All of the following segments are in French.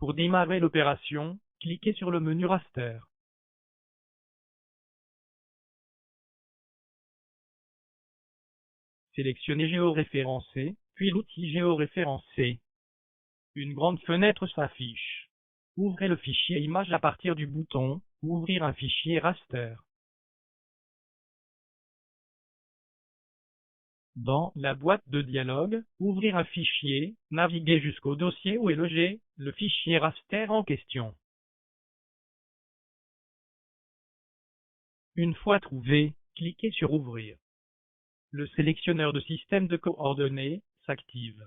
Pour démarrer l'opération, cliquez sur le menu Raster. Sélectionnez Géoréférencé, puis l'outil Géoréférencé. Une grande fenêtre s'affiche. Ouvrez le fichier image à partir du bouton « Ouvrir un fichier raster ». Dans la boîte de dialogue, ouvrir un fichier, naviguez jusqu'au dossier où est logé le fichier raster en question. Une fois trouvé, cliquez sur Ouvrir. Le sélectionneur de système de coordonnées s'active.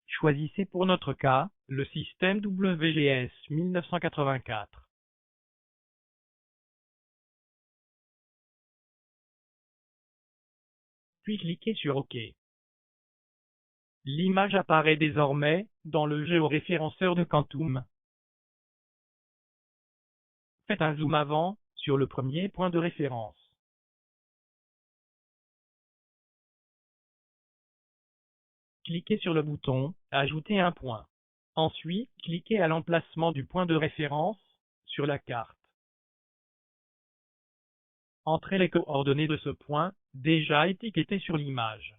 Choisissez pour notre cas le système WGS 1984. Puis cliquez sur OK. L'image apparaît désormais dans le géoréférenceur de Quantum. Faites un zoom avant sur le premier point de référence. Cliquez sur le bouton « Ajouter un point ». Ensuite, cliquez à l'emplacement du point de référence sur la carte. Entrez les coordonnées de ce point, déjà étiqueté sur l'image.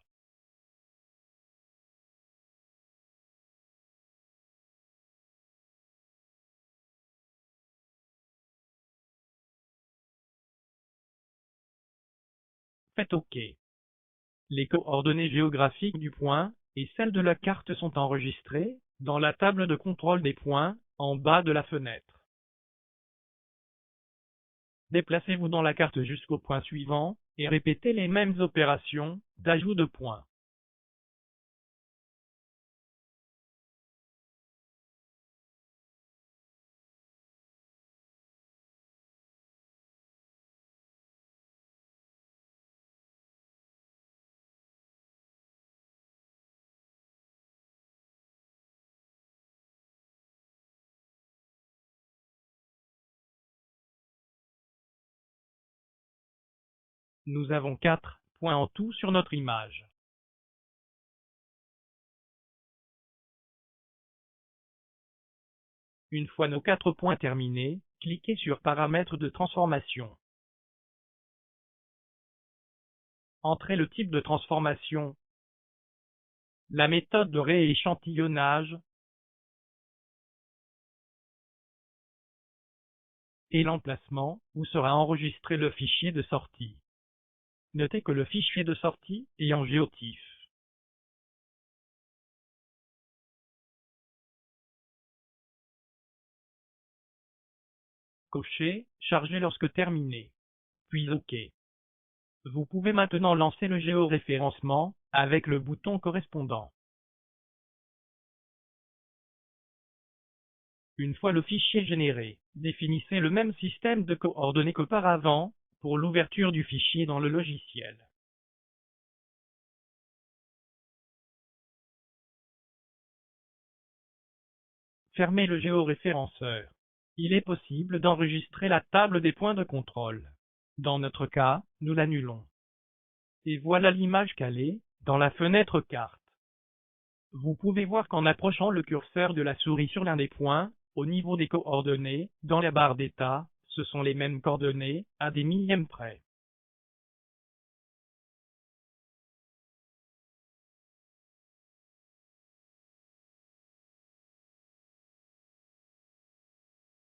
Faites OK. Les coordonnées géographiques du point et celles de la carte sont enregistrées dans la table de contrôle des points, en bas de la fenêtre. Déplacez-vous dans la carte jusqu'au point suivant et répétez les mêmes opérations d'ajout de points. Nous avons 4 points en tout sur notre image. Une fois nos 4 points terminés, cliquez sur Paramètres de transformation. Entrez le type de transformation, la méthode de rééchantillonnage et l'emplacement où sera enregistré le fichier de sortie. Notez que le fichier de sortie est en géotiff. Cochez « Charger lorsque terminé », puis OK. Vous pouvez maintenant lancer le géoréférencement avec le bouton correspondant. Une fois le fichier généré, définissez le même système de coordonnées qu'auparavant pour l'ouverture du fichier dans le logiciel. Fermez le géoréférenceur. Il est possible d'enregistrer la table des points de contrôle. Dans notre cas, nous l'annulons. Et voilà l'image calée dans la fenêtre carte. Vous pouvez voir qu'en approchant le curseur de la souris sur l'un des points, au niveau des coordonnées, dans la barre d'état, ce sont les mêmes coordonnées, à des millièmes près.